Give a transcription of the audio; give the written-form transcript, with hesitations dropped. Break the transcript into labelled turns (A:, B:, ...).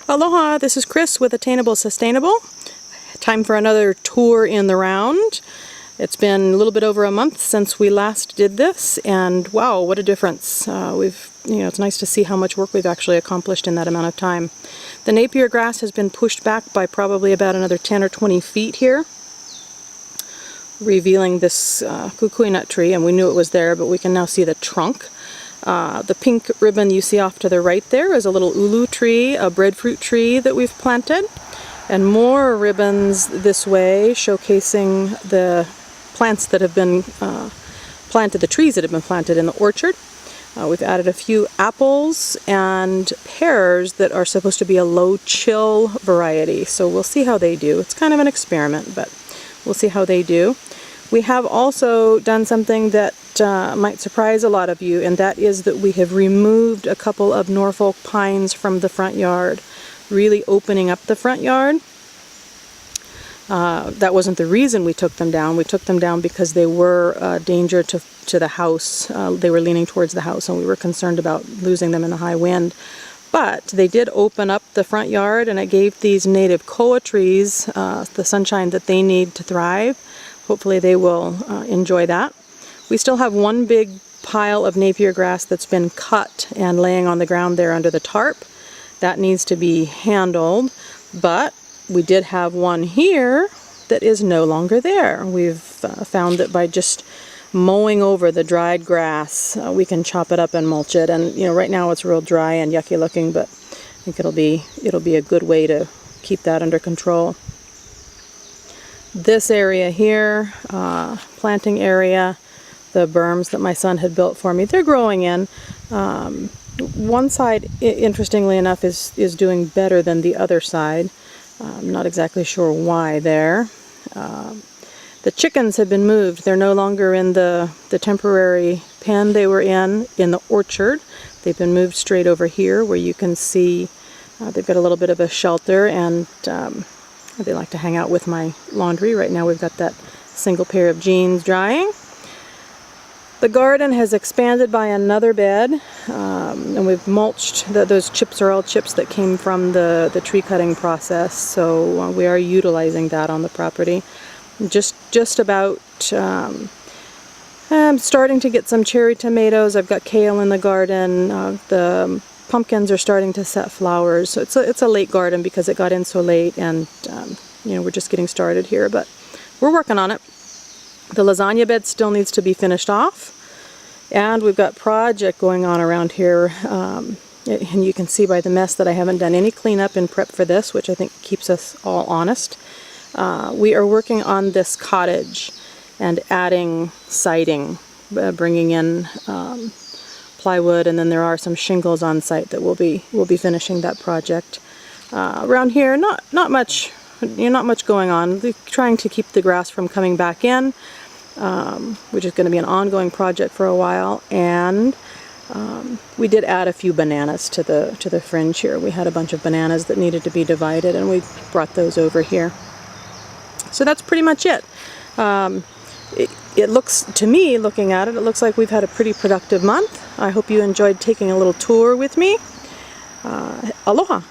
A: Aloha, this is Chris with Attainable Sustainable. Time for another tour in the round. It's been a little bit over a month since we last did this, and wow, what a difference. It's nice to see how much work we've actually accomplished in that amount of time. The Napier grass has been pushed back by probably about another 10 or 20 feet here, revealing this kukui nut tree, and we knew it was there, but we can now see the trunk. The pink ribbon you see off to the right there is a little ulu tree, a breadfruit tree that we've planted, and more ribbons this way showcasing the plants that have been planted, the trees that have been planted in the orchard. We've added a few apples and pears that are supposed to be a low chill variety, so we'll see how they do. It's kind of an experiment, but we'll see how they do. We have also done something that might surprise a lot of you, and that is that we have removed a couple of Norfolk pines from the front yard, really opening up the front yard. That wasn't the reason we took them down. We took them down because they were a danger to the house. They were leaning towards the house, and we were concerned about losing them in a high wind. But they did open up the front yard, and it gave these native koa trees the sunshine that they need to thrive. Hopefully they will enjoy that. We still have one big pile of Napier grass that's been cut and laying on the ground there under the tarp. That needs to be handled, but we did have one here that is no longer there. We've found that by just mowing over the dried grass, we can chop it up and mulch it. And right now it's real dry and yucky looking, but I think it'll be a good way to keep that under control. This area here, planting area, the berms that my son had built for me, they're growing in. One side, interestingly enough, is doing better than the other side. I'm not exactly sure why there. The chickens have been moved. They're no longer in the temporary pen they were in the orchard. They've been moved straight over here where you can see they've got a little bit of a shelter, and they like to hang out with my laundry. Right now we've got that single pair of jeans drying. The garden has expanded by another bed, and we've mulched. Those chips are all chips that came from the tree cutting process, so we are utilizing that on the property. Just about I'm starting to get some cherry tomatoes. I've got kale in the garden. The pumpkins are starting to set flowers, so it's a late garden because it got in so late, and we're just getting started here, but we're working on it. The lasagna bed still needs to be finished off, and we've got project going on around here, and you can see by the mess that I haven't done any cleanup in prep for this, which I think keeps us all honest. We are working on this cottage and adding siding, bringing in plywood, and then there are some shingles on site that we'll be finishing that project. Around here, not much going on. We're trying to keep the grass from coming back in, which is going to be an ongoing project for a while. And we did add a few bananas to the fringe here. We had a bunch of bananas that needed to be divided, and we brought those over here. So that's pretty much it. It looks, to me, looking at it, it looks like we've had a pretty productive month. I hope you enjoyed taking a little tour with me. Aloha!